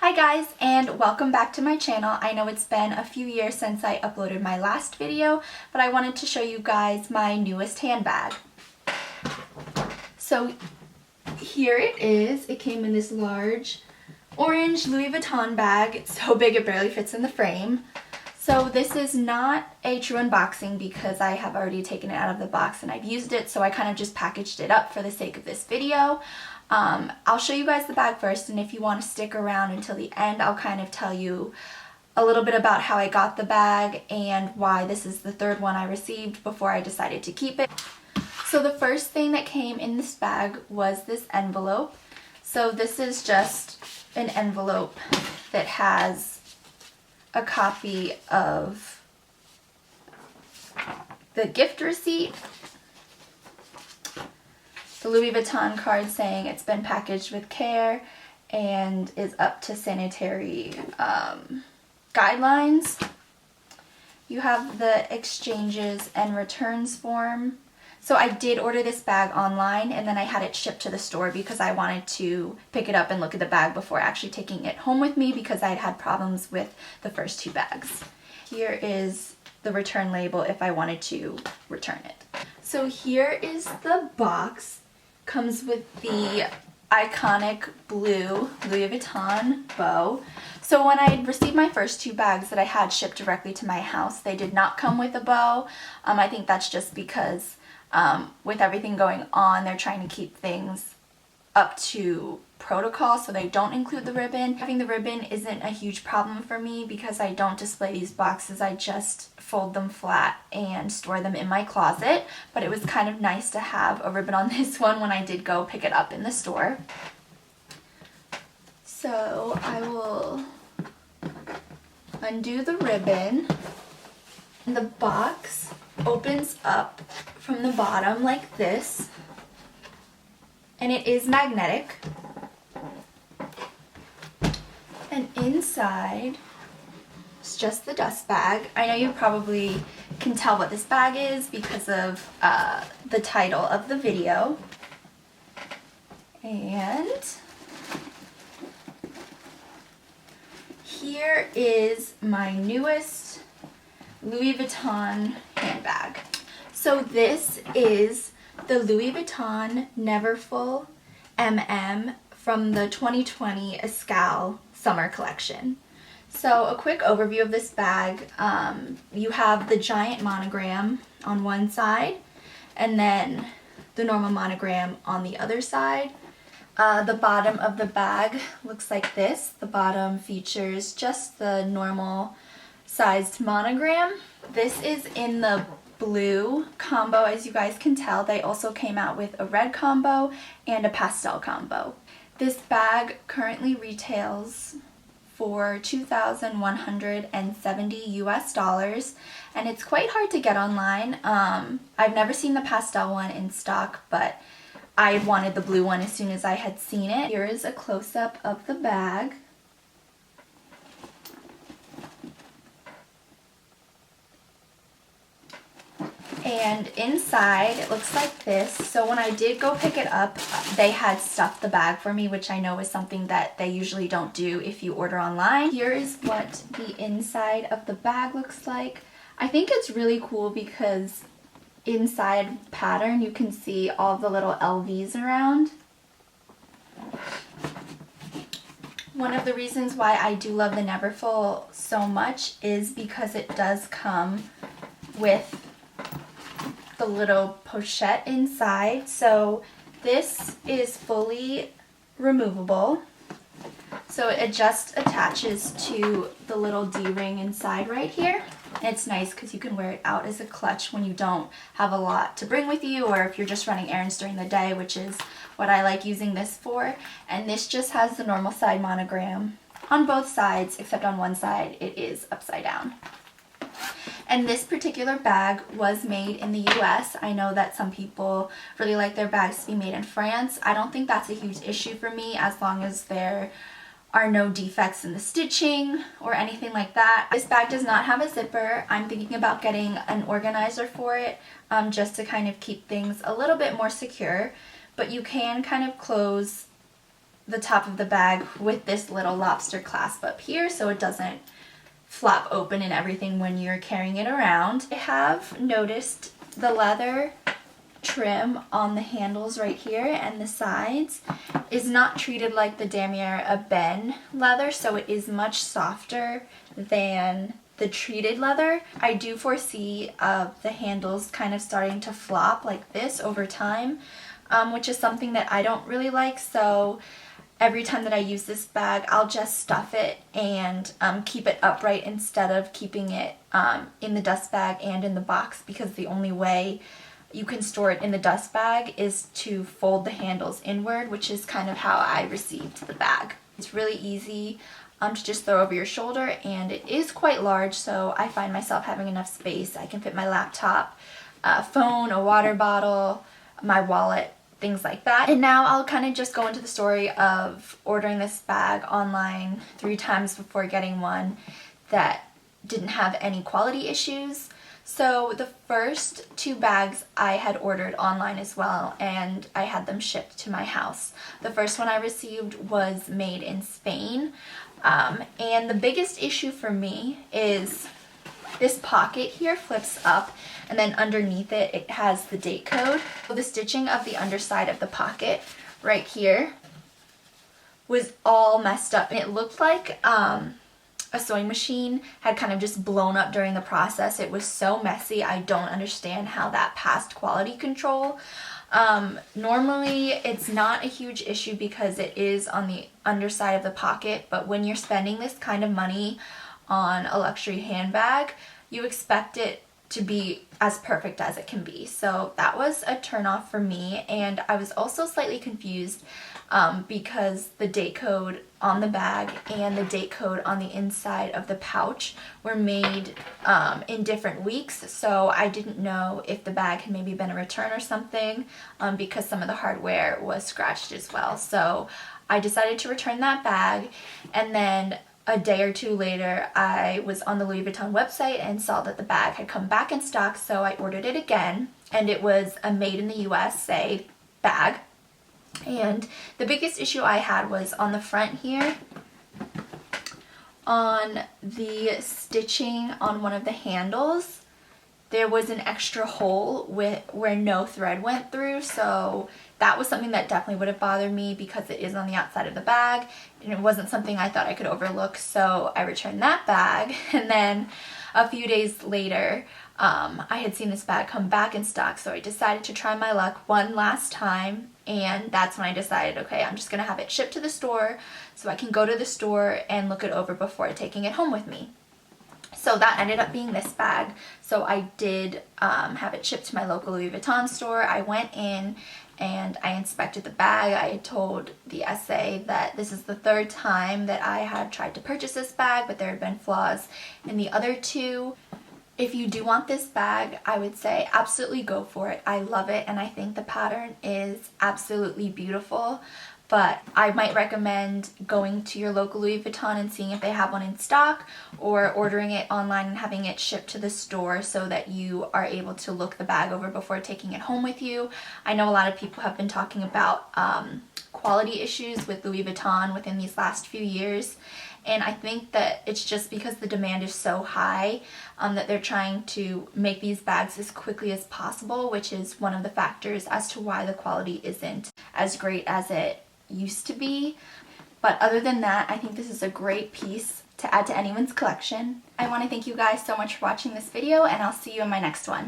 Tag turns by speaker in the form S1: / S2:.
S1: Hi guys, and welcome back to my channel. I know it's been a few years since I uploaded my last video, but I wanted to show you guys my newest handbag. So here it is. It came in this large orange Louis Vuitton bag. It's so big it barely fits in the frame. So this is not a true unboxing because I have already taken it out of the box and I've used it, so I kind of just packaged it up for the sake of this video. I'll show you guys the bag first, and if you want to stick around until the end, I'll kind of tell you a little bit about how I got the bag and why this is the third one I received before I decided to keep it. So the first thing that came in this bag was this envelope. So this is just an envelope that has a copy of the gift receipt, the Louis Vuitton card saying it's been packaged with care and is up to sanitary guidelines. You have the exchanges and returns form. So I did order this bag online and then I had it shipped to the store because I wanted to pick it up and look at the bag before actually taking it home with me because I had problems with the first two bags. Here is the return label if I wanted to return it. So here is the box. Comes with the iconic blue Louis Vuitton bow. So when I received my first two bags that I had shipped directly to my house, they did not come with a bow. I think that's just because with everything going on, they're trying to keep things up to protocol, so they don't include the ribbon. Having the ribbon isn't a huge problem for me because I don't display these boxes. I just fold them flat and store them in my closet, but it was kind of nice to have a ribbon on this one when I did go pick it up in the store. So I will undo the ribbon. And the box opens up from the bottom like this, and it is magnetic. And inside is just the dust bag. I know you probably can tell what this bag is because of the title of the video. And here is my newest Louis Vuitton handbag. So this is the Louis Vuitton Neverfull MM from the 2020 Escale Summer Collection. So a quick overview of this bag. You have the giant monogram on one side and then the normal monogram on the other side. The bottom of the bag looks like this. The bottom features just the normal sized monogram. This is in the blue combo, as you guys can tell. They also came out with a red combo and a pastel combo. This bag currently retails for $2,170 US, and it's quite hard to get online. I've never seen the pastel one in stock, but I wanted the blue one as soon as I had seen it. Here is a close-up of the bag. And inside it looks like this. So when I did go pick it up, they had stuffed the bag for me, which I know is something that they usually don't do if you order online. Here is what the inside of the bag looks like. I think it's really cool because inside pattern you can see all the little LVs around. One of the reasons why I do love the Neverfull so much is because it does come with the little pochette inside. So this is fully removable. So it just attaches to the little D-ring inside right here. And it's nice because you can wear it out as a clutch when you don't have a lot to bring with you, or if you're just running errands during the day, which is what I like using this for. And this just has the normal side monogram on both sides, except on one side it is upside down. And this particular bag was made in the US. I know that some people really like their bags to be made in France. I don't think that's a huge issue for me as long as there are no defects in the stitching or anything like that. This bag does not have a zipper. I'm thinking about getting an organizer for it just to kind of keep things a little bit more secure. But you can kind of close the top of the bag with this little lobster clasp up here so it doesn't flap open and everything when you're carrying it around. I have noticed the leather trim on the handles right here and the sides is not treated like the Damier Ebene leather, so it is much softer than the treated leather. I do foresee the handles kind of starting to flop like this over time, which is something that I don't really like, so every time that I use this bag, I'll just stuff it and keep it upright instead of keeping it in the dust bag and in the box, because the only way you can store it in the dust bag is to fold the handles inward, which is kind of how I received the bag. It's really easy to just throw over your shoulder, and it is quite large, so I find myself having enough space. I can fit my laptop, phone, a water bottle, my wallet, things like that. And now I'll kind of just go into the story of ordering this bag online 3 times before getting one that didn't have any quality issues. So the first 2 bags I had ordered online as well, and I had them shipped to my house. The first one I received was made in Spain, and the biggest issue for me is this pocket here flips up, and then underneath it, it has the date code. So the stitching of the underside of the pocket right here was all messed up, and it looked like a sewing machine had kind of just blown up during the process. It was so messy. I don't understand how that passed quality control. Normally it's not a huge issue because it is on the underside of the pocket, but when you're spending this kind of money on a luxury handbag, you expect it to be as perfect as it can be. So that was a turnoff for me, and I was also slightly confused because the date code on the bag and the date code on the inside of the pouch were made in different weeks, so I didn't know if the bag had maybe been a return or something, because some of the hardware was scratched as well. So I decided to return that bag, and then a day or 2 later I was on the Louis Vuitton website and saw that the bag had come back in stock, so I ordered it again, and it was a made in the USA bag. And the biggest issue I had was on the front here, on the stitching on one of the handles, there was an extra hole where no thread went through, so that was something that definitely would have bothered me because it is on the outside of the bag, and it wasn't something I thought I could overlook, so I returned that bag. And then a few days later, I had seen this bag come back in stock, so I decided to try my luck one last time, and that's when I decided, okay, I'm just going to have it shipped to the store so I can go to the store and look it over before taking it home with me. So that ended up being this bag. So I did have it shipped to my local Louis Vuitton store. I went in and I inspected the bag. I had told the SA that this is the 3rd time that I had tried to purchase this bag, but there had been flaws in the other 2. If you do want this bag, I would say absolutely go for it. I love it, and I think the pattern is absolutely beautiful. But I might recommend going to your local Louis Vuitton and seeing if they have one in stock, or ordering it online and having it shipped to the store so that you are able to look the bag over before taking it home with you. I know a lot of people have been talking about quality issues with Louis Vuitton within these last few years, and I think that it's just because the demand is so high that they're trying to make these bags as quickly as possible, which is one of the factors as to why the quality isn't as great as it used to be. But other than that, I think this is a great piece to add to anyone's collection. I want to thank you guys so much for watching this video, and I'll see you in my next one.